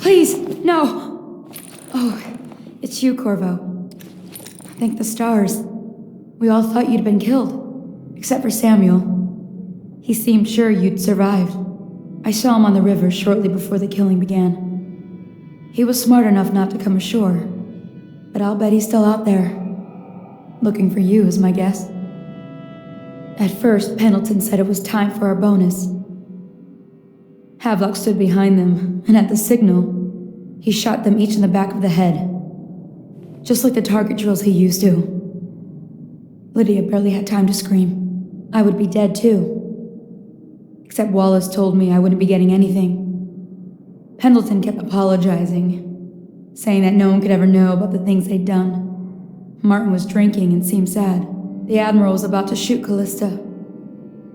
Please, no! Oh, it's you, Corvo. Thank the stars. We all thought you'd been killed, except for Samuel. He seemed sure you'd survived. I saw him on the river shortly before the killing began. He was smart enough not to come ashore, but I'll bet he's still out there. Looking for you is my guess. At first, Pendleton said it was time for our bonus. Havelock stood behind them, and at the signal, he shot them each in the back of the head. Just like the target drills he used to. Lydia barely had time to scream. I would be dead too. Except Wallace told me I wouldn't be getting anything. Pendleton kept apologizing, saying that no one could ever know about the things they'd done. Martin was drinking and seemed sad. The Admiral was about to shoot Callista.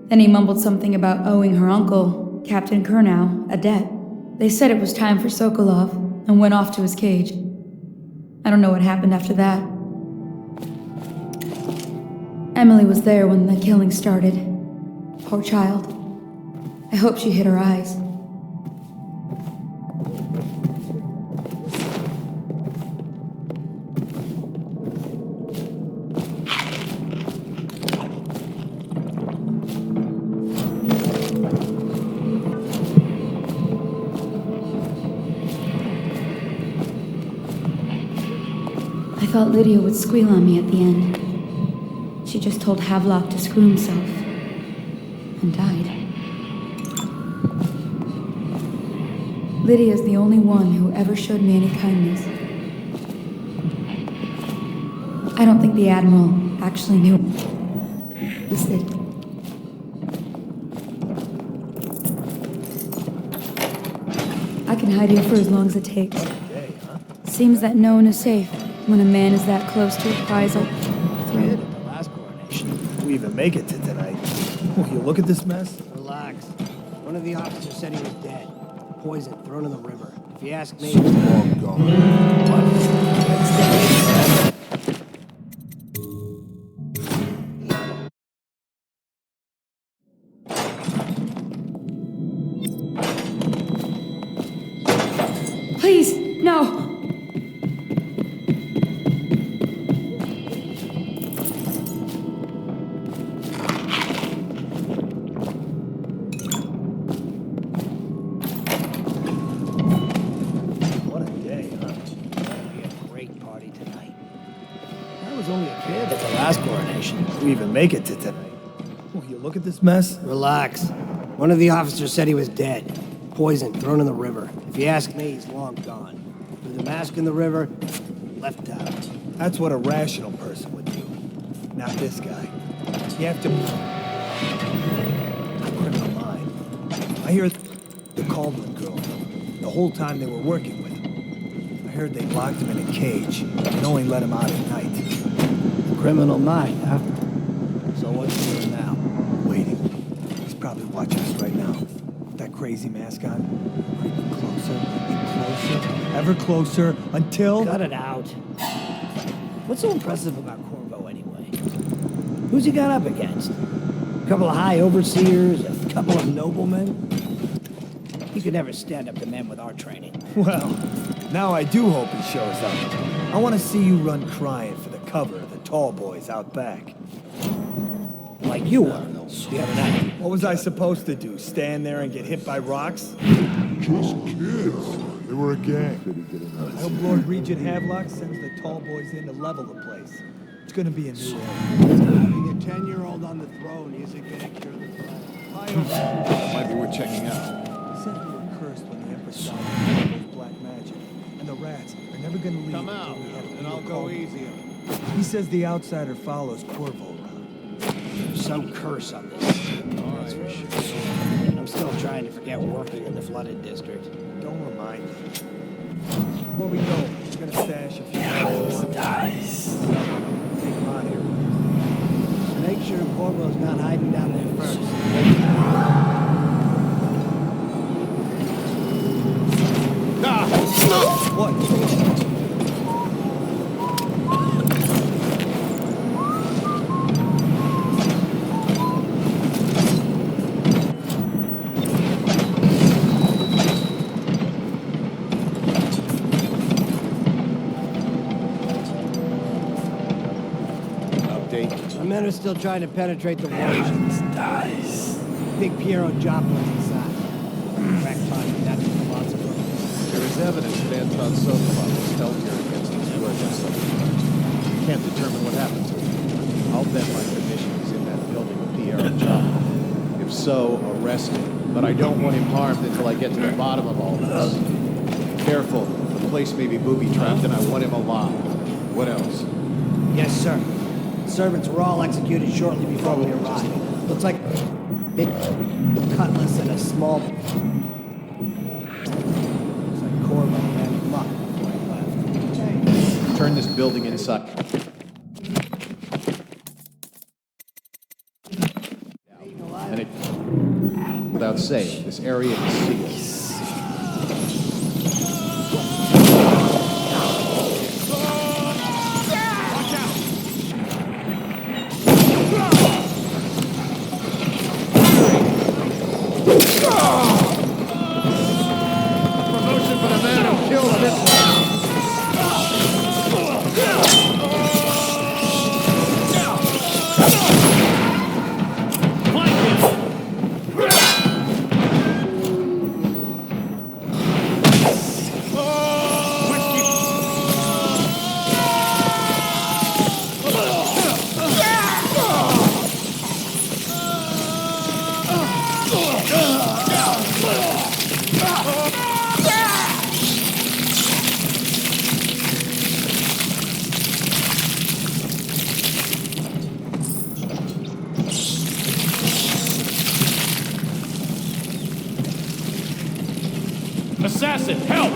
Then he mumbled something about owing her uncle, Captain Kurnow, a debt. They said it was time for Sokolov, and went off to his cage. I don't know what happened after that. Emily was there when the killing started. Poor child. I hope she hid her eyes. I thought Lydia would squeal on me at the end. She just told Havelock to screw himself. And died. Lydia's the only one who ever showed me any kindness. I don't think the Admiral actually knew. Listed. I can hide here for as long as it takes. Seems that no one is safe when a man is that close to a prize like throne. The last coronation. If we even make it to tonight. Oh, you look at this mess? Relax. One of the officers said he was dead. Poison thrown in the river. If you ask me... Long gone. Please, no! What a day, huh? It'll be a great party tonight. I was only a kid at the last coronation. If we even make it to tonight. Oh, you look at this mess? Relax. One of the officers said he was dead. Poison thrown in the river. If you ask me, he's long gone. Threw the mask in the river, left out. That's what a rational person would do. Not this guy. You have to... I put him in mind. I hear the Caldwell girl. The whole time they were working with him. I heard they locked him in a cage and only let him out at night. Criminal mind, huh? So what's he doing now? Waiting. He's probably watching us right now. That crazy mask on. Creeping closer and closer. Ever closer until... Cut it out. What's so impressive about Corvo anyway? Who's he got up against? A couple of high overseers, a couple of noblemen? He could never stand up to men with our training. Well, now I do hope he shows up. I want to see you run crying for the cover of the tall boys out back. Like you were the other night. What was I supposed to do? Stand there and get hit by rocks? Just kids. They were a gang. I hope Lord Regent Havelock sends the tall boys in to level the place. It's gonna be a new era. Having a 10-year-old on the throne isn't gonna cure the problem. Might be worth checking out. He said we were cursed when the Empress saw those black magic. And the rats are never gonna leave. Come out, and I'll go easy. He says the outsider follows Corvo around. There's some curse on this. That's for sure. I'm still trying to forget working in the flooded district. Don't remind me. Before we go, we're gonna stash a few dice. Take him out here. Make sure Corvo's not hiding down there first. What? update? Our men are still trying to penetrate the walls. Dies. Big Piero Joplin's inside. Crack pipe, that's what lots of them. There is evidence that Anton Sokolov was held here against his will by someone. Can't determine what happened to him. I'll bet my commission is in that building with Piero Joplin. If so, arrest him. But I don't want him harmed until I get to the bottom of all this. Careful. The place may be booby-trapped and I want him alive. What else? Yes, sir. Servants were all executed shortly before we arrived. Looks like big cutlass and a small... Looks like Corvo had luck before he left. Turn this building inside. And it... Without saying, this area is sealed. Promotion for the man who killed Hitler. Assassin, help!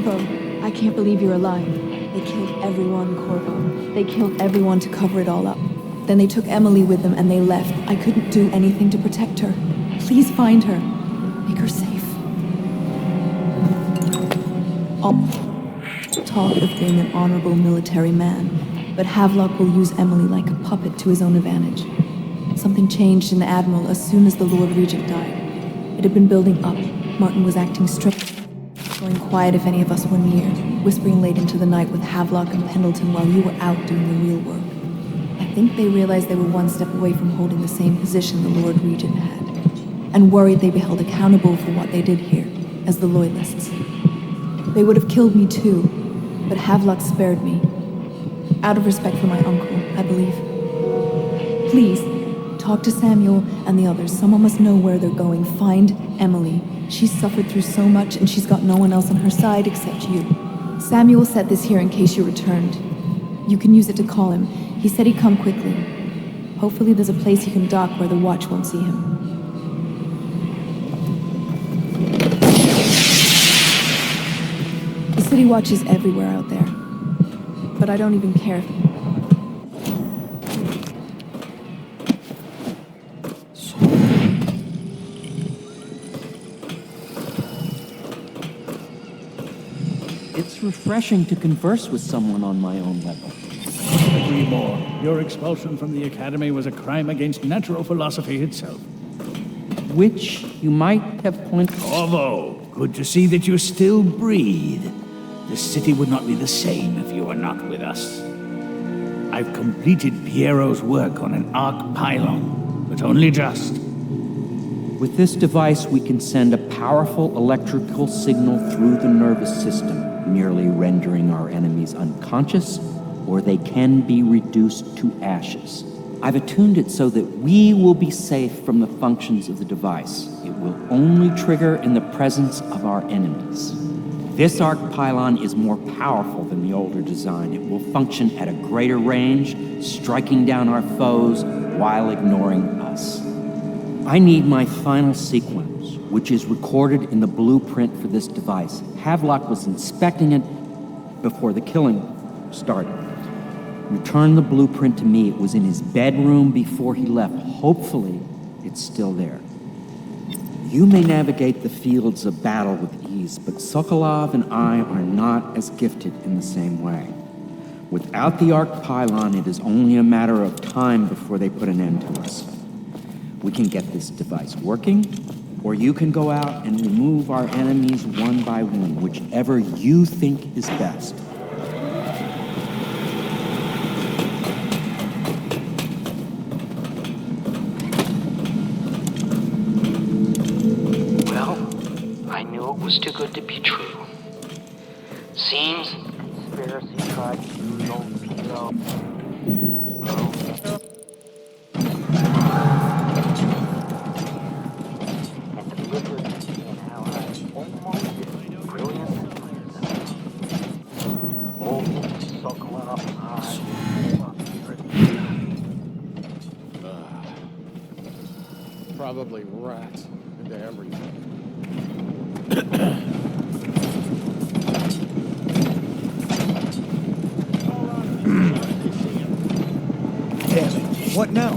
Corvo, I can't believe you're alive. They killed everyone, Corvo. They killed everyone to cover it all up. Then they took Emily with them and they left. I couldn't do anything to protect her. Please find her. Make her safe. All talk of being an honorable military man, but Havelock will use Emily like a puppet to his own advantage. Something changed in the Admiral as soon as the Lord Regent died. It had been building up. Martin was acting strict, going quiet if any of us were near, whispering late into the night with Havelock and Pendleton while you were out doing the real work. I think they realized they were one step away from holding the same position the Lord Regent had, and worried they'd be held accountable for what they did here, as the Loyalists. They would have killed me too, but Havelock spared me. Out of respect for my uncle, I believe. Please, talk to Samuel and the others. Someone must know where they're going. Find Emily. She's suffered through so much and she's got no one else on her side except you. Samuel set this here in case you returned. You can use it to call him. He said he'd come quickly. Hopefully there's a place he can dock where the watch won't see him. The city watch is everywhere out there. But I don't even care. It's refreshing to converse with someone on my own level. Agree more. Your expulsion from the Academy was a crime against natural philosophy itself. Which you might have pointed... Corvo, good to see that you still breathe. The city would not be the same if you were not with us. I've completed Piero's work on an arc pylon, but only just. With this device, we can send a powerful electrical signal through the nervous system, merely rendering our enemies unconscious, or they can be reduced to ashes. I've attuned it so that we will be safe from the functions of the device. It will only trigger in the presence of our enemies. This arc pylon is more powerful than the older design. It will function at a greater range, striking down our foes while ignoring us. I need my final sequence, which is recorded in the blueprint for this device. Havelock was inspecting it before the killing started. Return the blueprint to me. It was in his bedroom before he left. Hopefully, it's still there. You may navigate the fields of battle with ease, but Sokolov and I are not as gifted in the same way. Without the arc pylon, it is only a matter of time before they put an end to us. We can get this device working, or you can go out and remove our enemies one by one, whichever you think is best. Was too good to be true. Seems conspiracy tried to use old Pino. And delivered an ally almost brilliant and old Sokolov Probably rats into everything. Damn it. What now?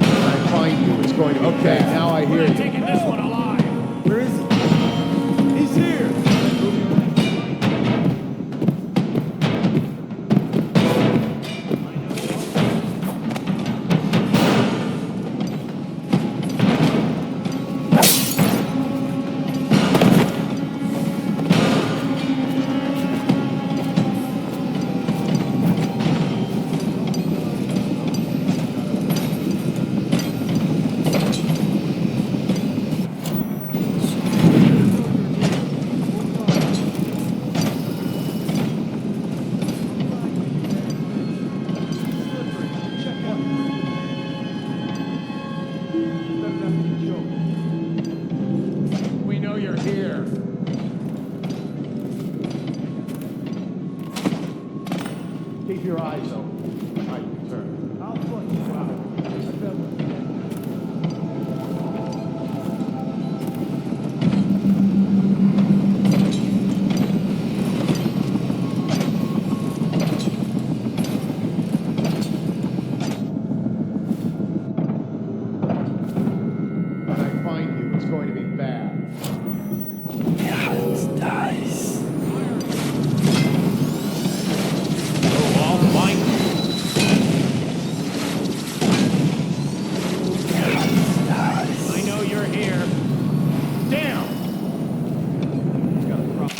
When I find you, it's going to be okay. Now I hear you. Taking this one alive. Where is he? He's here. Keep your eyes open. I return. I'll put you out. When I find you, it's going to be bad. I know you're here. Damn! Got a problem.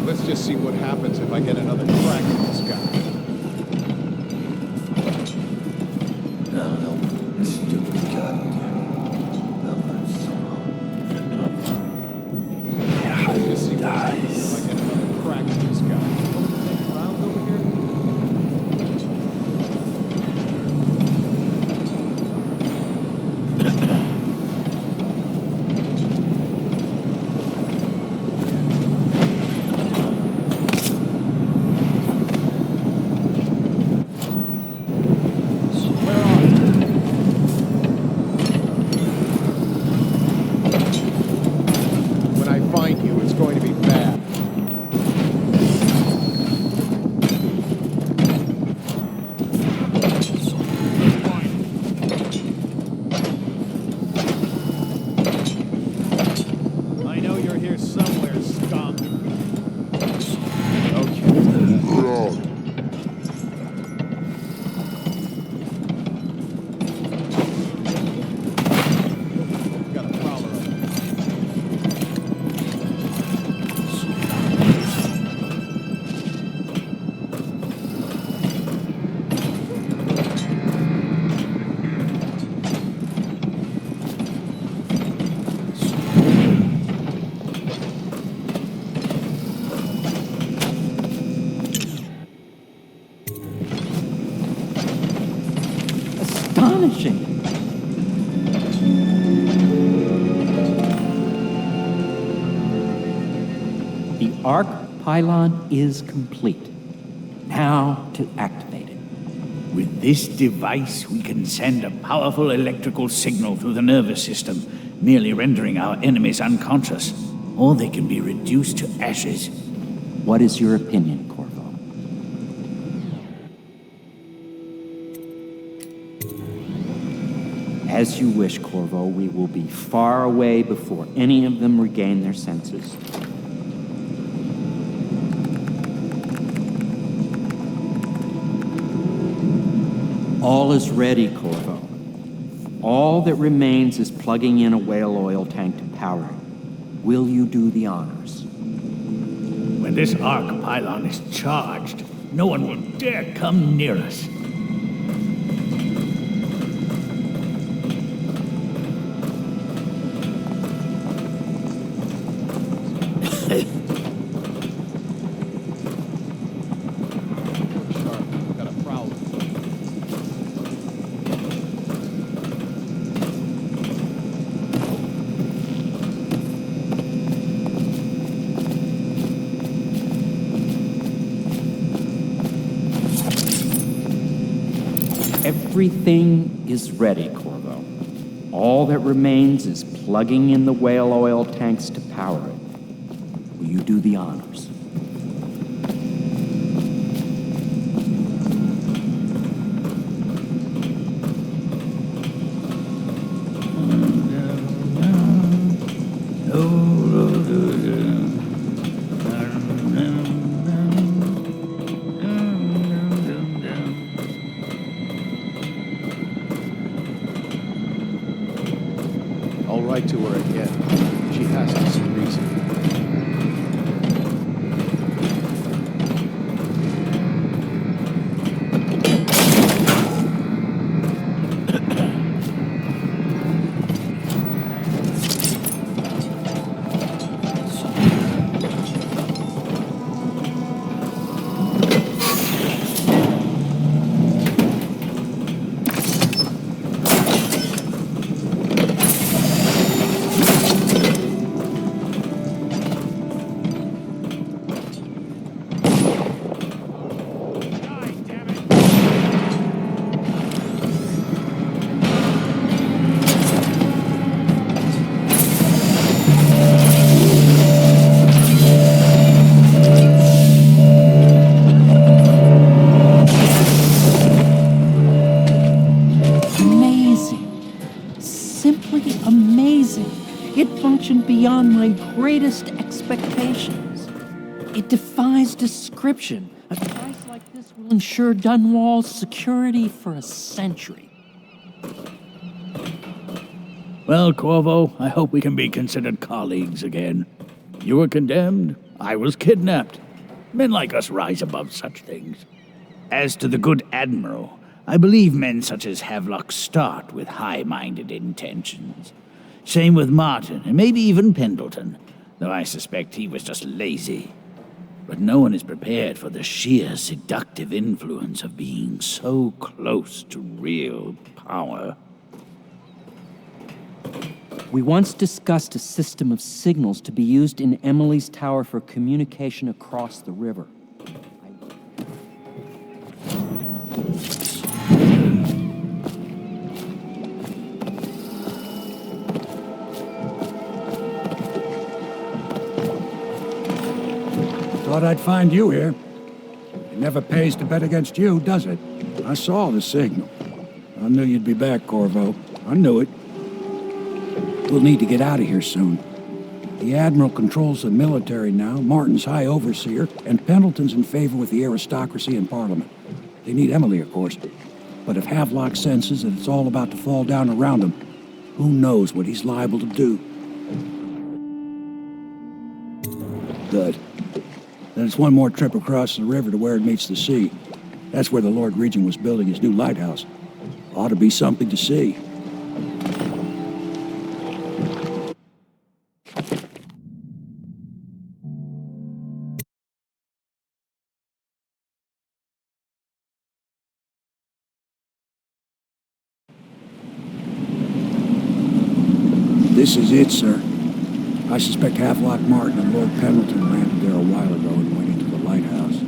Let's just see what happens if I get another crack at this guy. Let's just see what happens if I get another crack at this guy. Around over here? When I find you, it's going to be bad. I know you're here somewhere, scum. Okay. Got a prowler up there. Astonishing! The arc pylon is complete. Now to activate it. With this device, we can send a powerful electrical signal through the nervous system, merely rendering our enemies unconscious, or they can be reduced to ashes. What is your opinion, Corvo? As you wish, Corvo. We will be far away before any of them regain their senses. All is ready, Corvo. All that remains is plugging in a whale oil tank to power it. Will you do the honors? When this arc pylon is charged, no one will dare come near us. Sharp. Got a prowler. Everything is ready, Corvo. All that remains is plugging in the whale oil tanks to power it. Will you do the honors? write to her again. She has to see reason. Beyond my greatest expectations. It defies description. A device like this will ensure Dunwall's security for a century. Well, Corvo, I hope we can be considered colleagues again. You were condemned, I was kidnapped. Men like us rise above such things. As to the good Admiral, I believe men such as Havelock start with high-minded intentions. Same with Martin, and maybe even Pendleton, though I suspect he was just lazy. But no one is prepared for the sheer seductive influence of being so close to real power. We once discussed a system of signals to be used in Emily's tower for communication across the river. Thought I'd find you here. It never pays to bet against you, does it? I saw the signal. I knew you'd be back, Corvo. I knew it. We'll need to get out of here soon. The Admiral controls the military now, Martin's High Overseer, and Pendleton's in favor with the aristocracy and Parliament. They need Emily, of course. But if Havelock senses that it's all about to fall down around him, who knows what he's liable to do? Good. Then it's one more trip across the river to where it meets the sea. That's where the Lord Regent was building his new lighthouse. Ought to be something to see. This is it, sir. I suspect Havelock Martin and Lord Pendleton landed there a while ago and went into the lighthouse.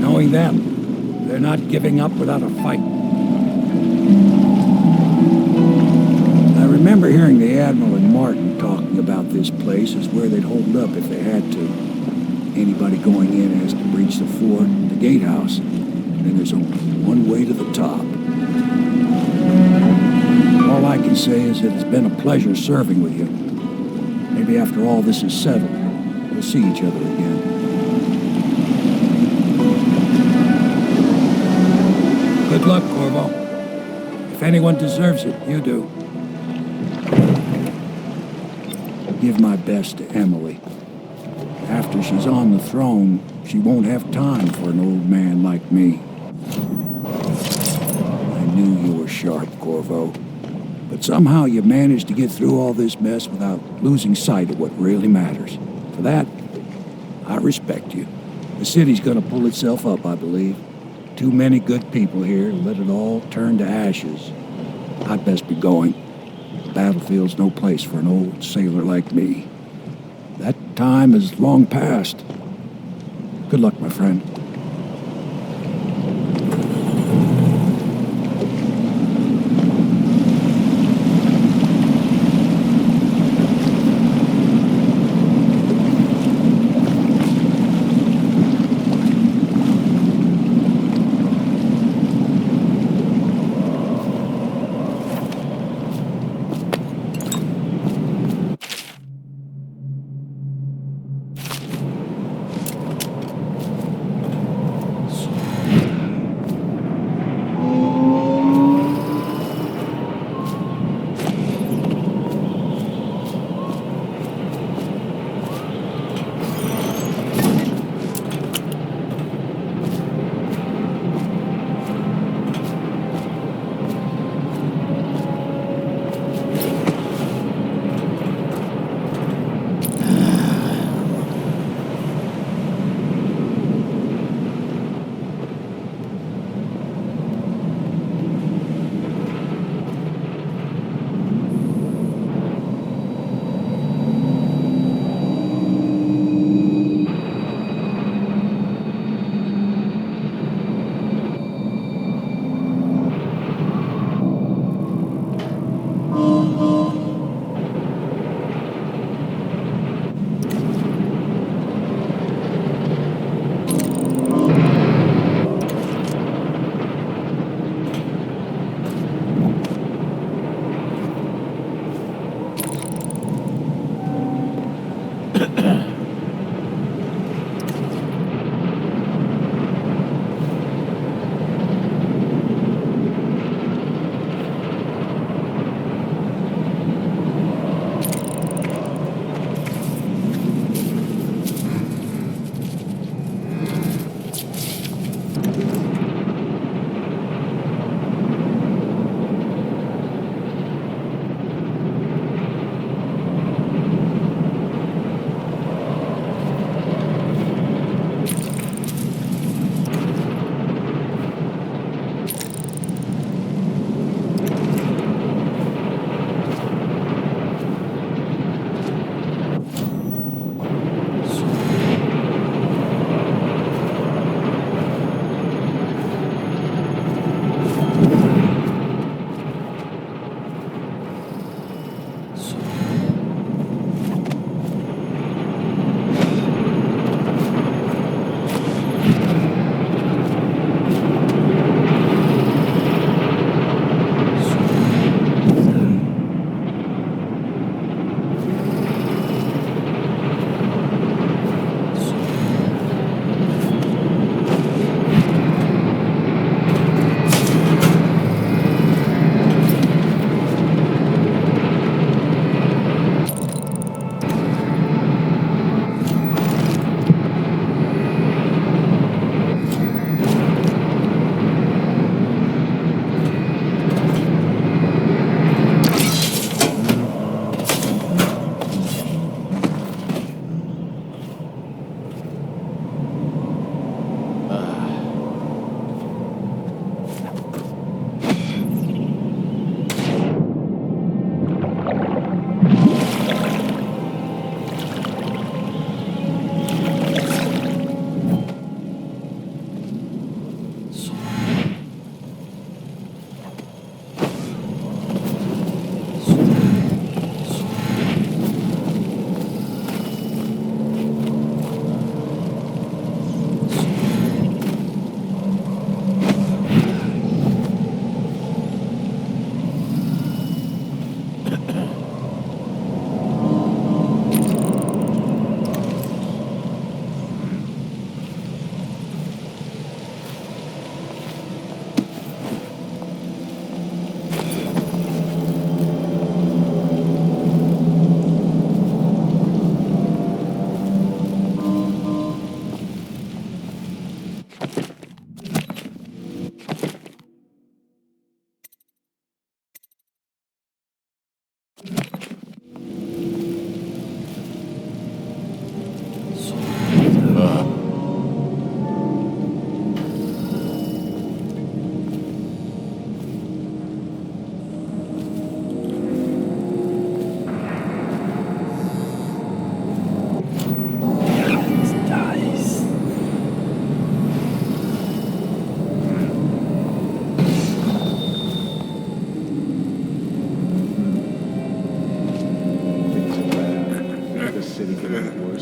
Knowing them, they're not giving up without a fight. I remember hearing the Admiral and Martin talking about this place as where they'd hold up if they had to. Anybody going in has to breach the fort, the gatehouse, and there's only one way to the top. All I can say is it has been a pleasure serving with you. Maybe after all this is settled, we'll see each other again. Good luck, Corvo. If anyone deserves it, you do. Give my best to Emily. After she's on the throne, she won't have time for an old man like me. I knew you were sharp, Corvo. But somehow you managed to get through all this mess without losing sight of what really matters. For that, I respect you. The city's gonna pull itself up, I believe. Too many good people here to let it all turn to ashes. I'd best be going. The battlefield's no place for an old sailor like me. That time is long past. Good luck, my friend.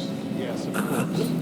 course. Yes, of course.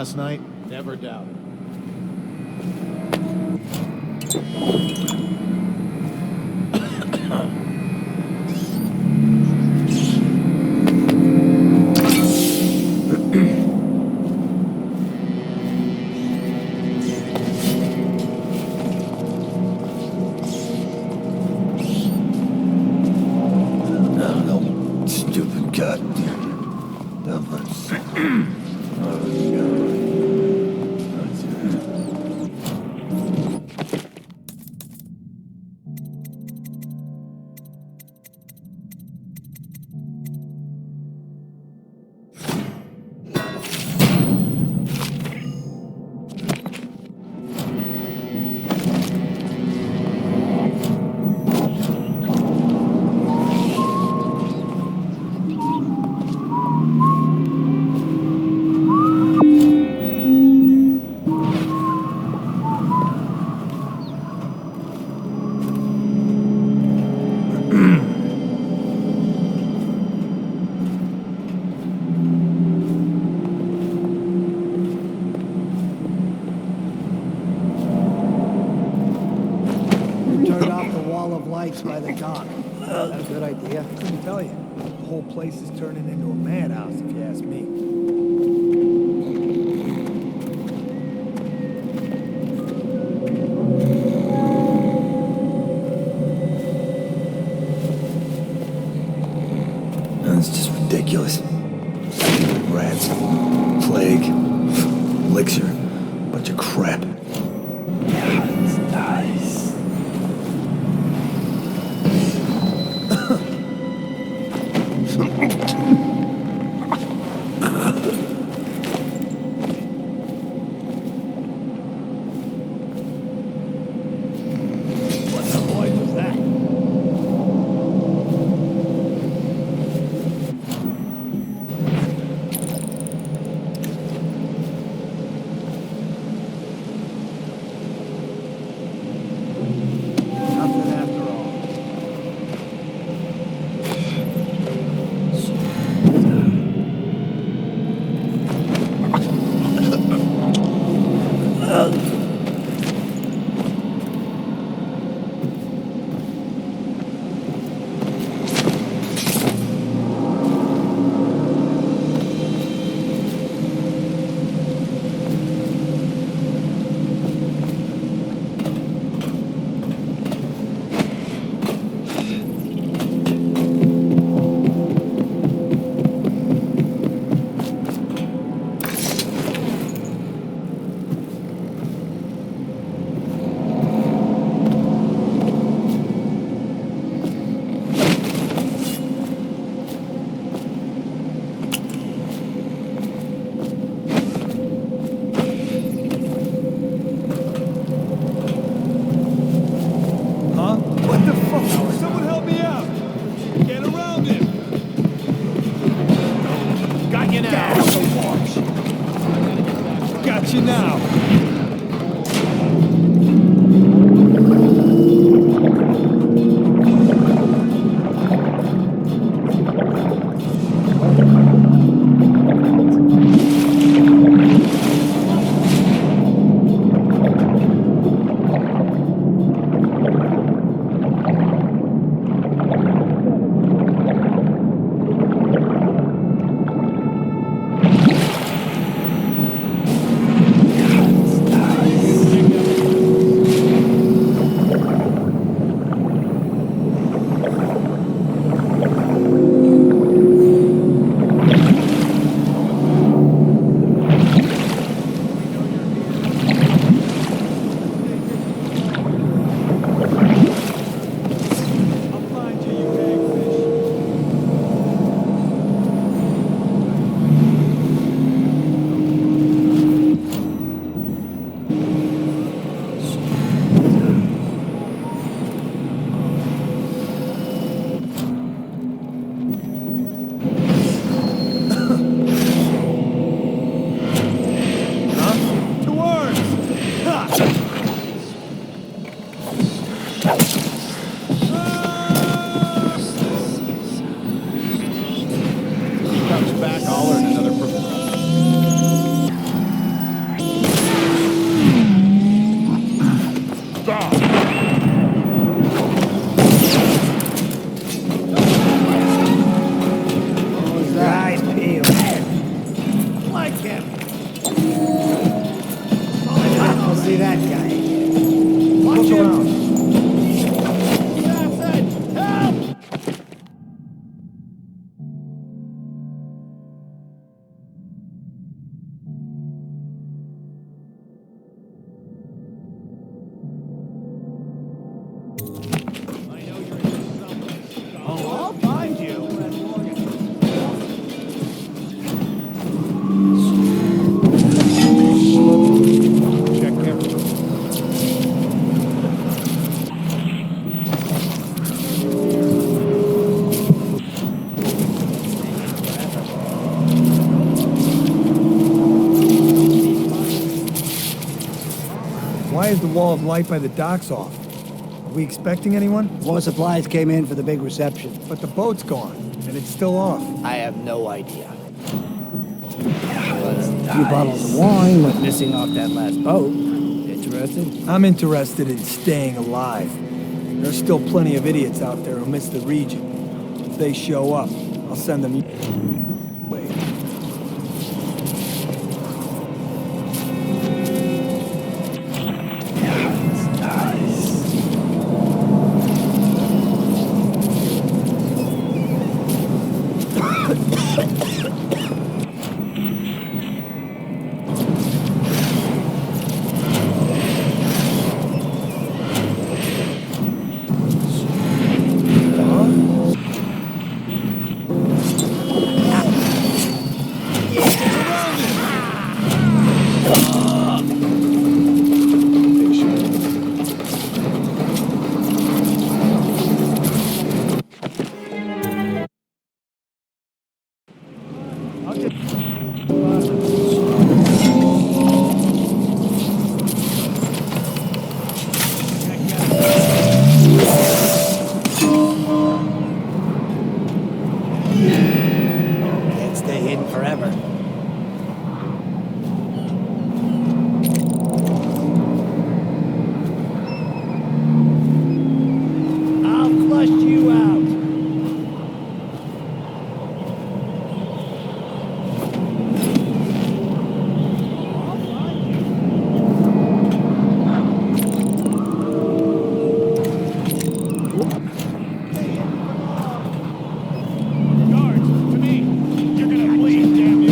last night? Never doubt it. No, stupid goddamn dumbass. Oh, God. Turned off the wall of lights by the dock. That's a good idea. Couldn't tell you. The whole place is turning into a madhouse, if you ask me. That's just ridiculous. Rats, plague, elixir, bunch of crap. It's nice. What the boy was that? Nothing after all. Why is the wall of light by the docks off? Are we expecting anyone? More supplies came in for the big reception. But the boat's gone, and it's still off. I have no idea. A few bottles of wine went missing off that last boat. Interested? I'm interested in staying alive. There's still plenty of idiots out there who miss the region. If they show up, I'll send them... Wait. Can't stay hidden forever. I'll flush you out. Guards, to me! You're gonna bleed, damn you!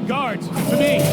Guards, to me!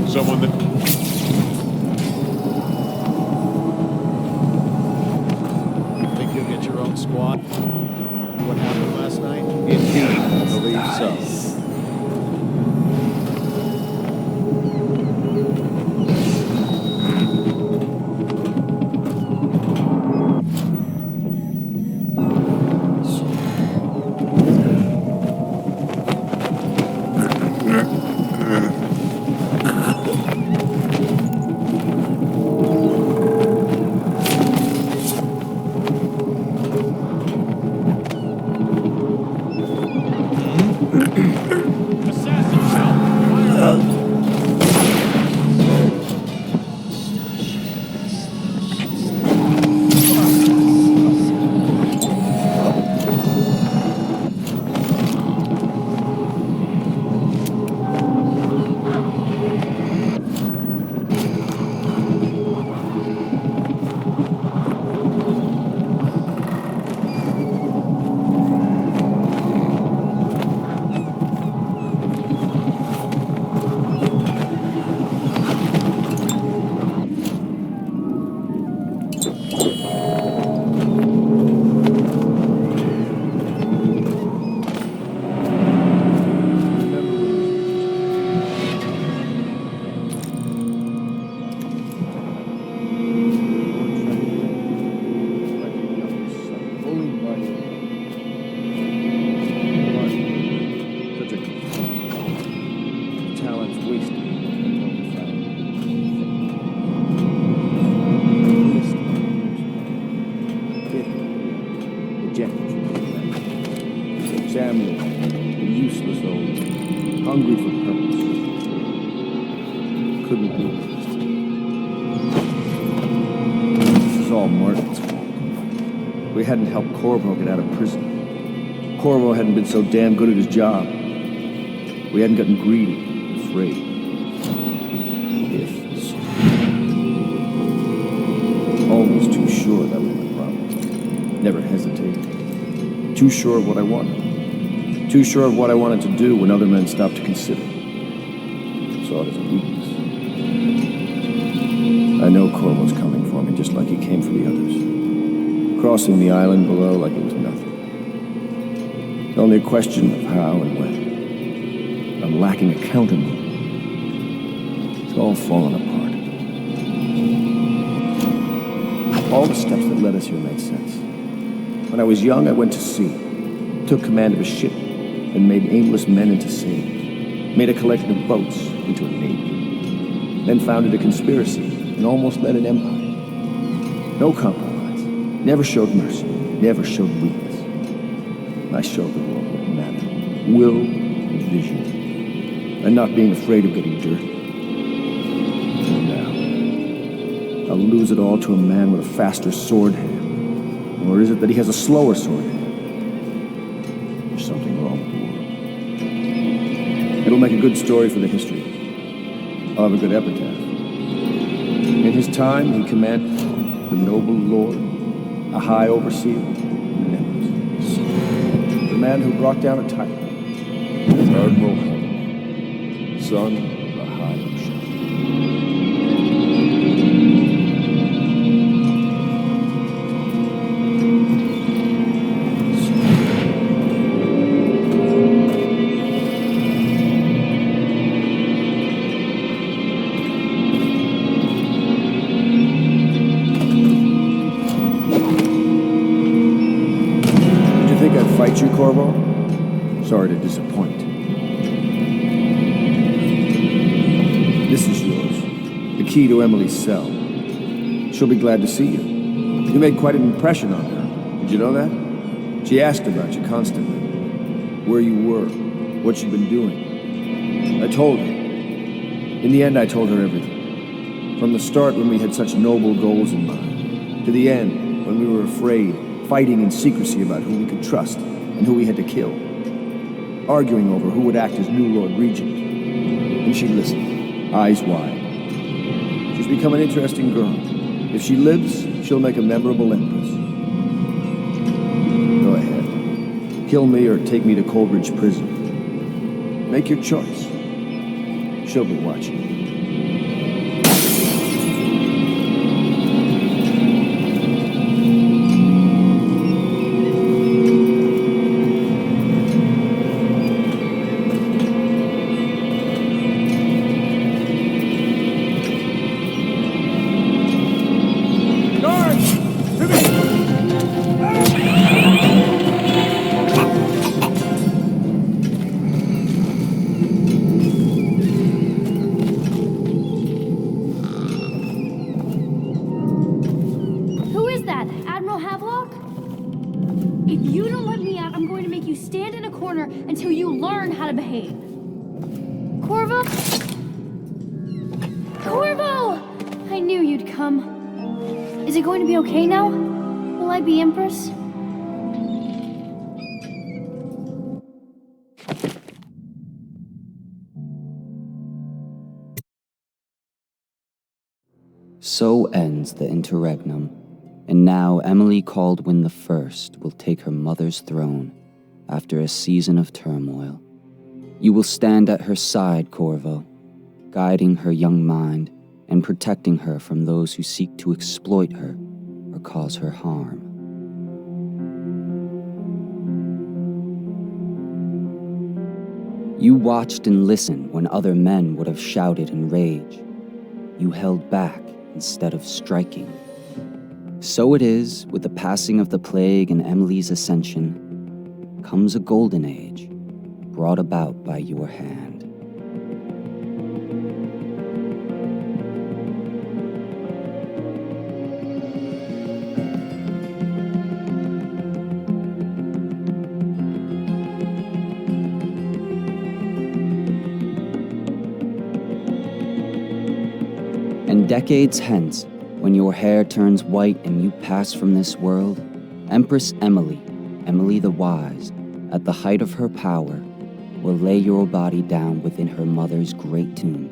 Someone that... Think you'll get your own squad? What happened last night? Indeed, I believe so. wasted until we found dejected. Samuel, a useless old, hungry for purpose. Couldn't be honest. This is all Martin's fault. We hadn't helped Corvo get out of prison. Corvo hadn't been so damn good at his job. We hadn't gotten greedy, afraid. Ifs. Always too sure that was my problem. Never hesitated. Too sure of what I wanted. Too sure of what I wanted to do when other men stopped to consider. Saw it as a weakness. I know Corvo's coming for me just like he came for the others. Crossing the island below like it was nothing. Only a question of how and when. I'm lacking a countermove. It's all fallen apart. All the steps that led us here made sense. When I was young, I went to sea, took command of a ship, and made aimless men into sailors. Made a collection of boats into a navy. Then founded a conspiracy and almost led an empire. No compromise. Never showed mercy. Never showed weakness. I showed the world what mattered. Will and vision. And not being afraid of getting dirty. And now, I'll lose it all to a man with a faster sword hand. Or is it that he has a slower sword hand? There's something wrong with the world. It'll make a good story for the history. I'll have a good epitaph. In his time, he commanded the noble lord, a high overseer, and empress. The man who brought down a tyrant. Admiral Hammond, son of the high ocean. Fight you, Corvo? Sorry to disappoint. This is yours. The key to Emily's cell. She'll be glad to see you. You made quite an impression on her. Did you know that? She asked about you constantly. Where you were. What you'd been doing. I told her. In the end, I told her everything. From the start, when we had such noble goals in mind. To the end, when we were afraid, fighting in secrecy about who we could trust and who we had to kill. Arguing over who would act as new Lord Regent. And she listened, eyes wide. She's become an interesting girl. If she lives, she'll make a memorable empress. Go ahead. Kill me or take me to Coleridge Prison. Make your choice. She'll be watching. Until you learn how to behave. Corvo? Corvo! I knew you'd come. Is it going to be okay now? Will I be Empress? So ends the interregnum, and now Emily Caldwin I will take her mother's throne after a season of turmoil. You will stand at her side, Corvo, guiding her young mind and protecting her from those who seek to exploit her or cause her harm. You watched and listened when other men would have shouted in rage. You held back instead of striking. So it is with the passing of the plague and Emily's ascension comes a golden age brought about by your hand. And decades hence, when your hair turns white and you pass from this world, Empress Emily, Emily the Wise, at the height of her power, will lay your body down within her mother's great tomb,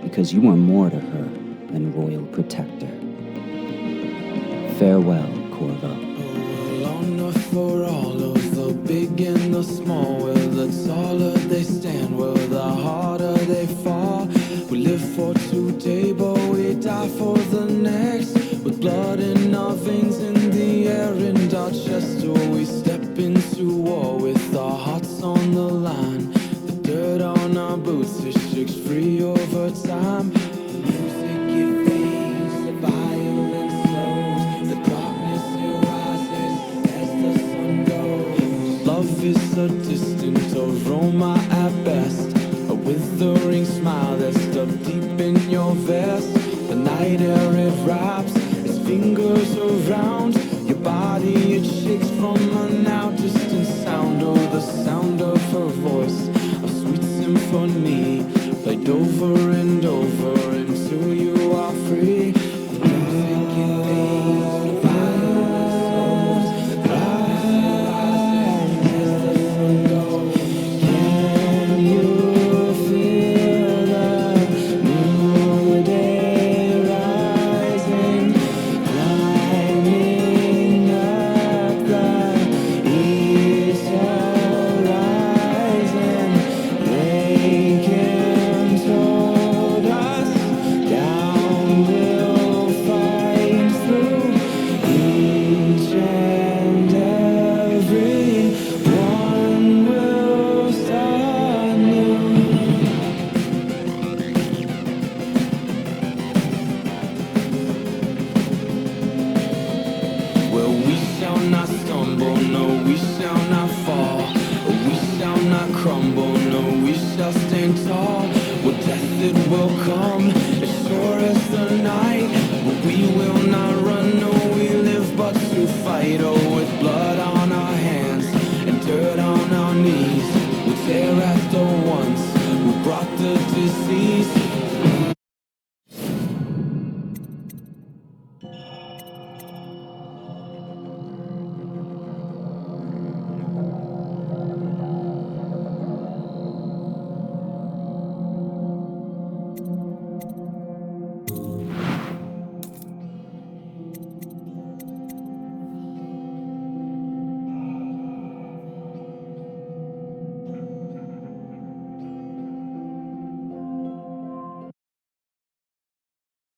because you are more to her than royal protector. Farewell, Corvo. Long enough for all of the big and the small, where the taller they stand, where the harder they fall. We live for today, but we die for the next. With blood in our veins, in the air, and our chest, or we step into war with our hearts on the line. The dirt on our boots, it shakes free over time. The music it fades, the violence slows, the darkness it rises as the sun goes. Love is a distant aroma at best, a withering smile that's stuck deep in your vest. The night air it wraps its fingers around your body, it shakes from a now distant sound. Oh, the sound of her voice, a sweet symphony, played over and over until you are free. The music it fades, the violence slows, the rising as the sun goes. Can you feel the new day rising, climbing up the east horizon? Lincoln told us, down we'll fight through each and every one will start new. Well, we shall not stumble, no, we shall not fall. We shall not crumble, no, we shall stand tall. Well, death it will come.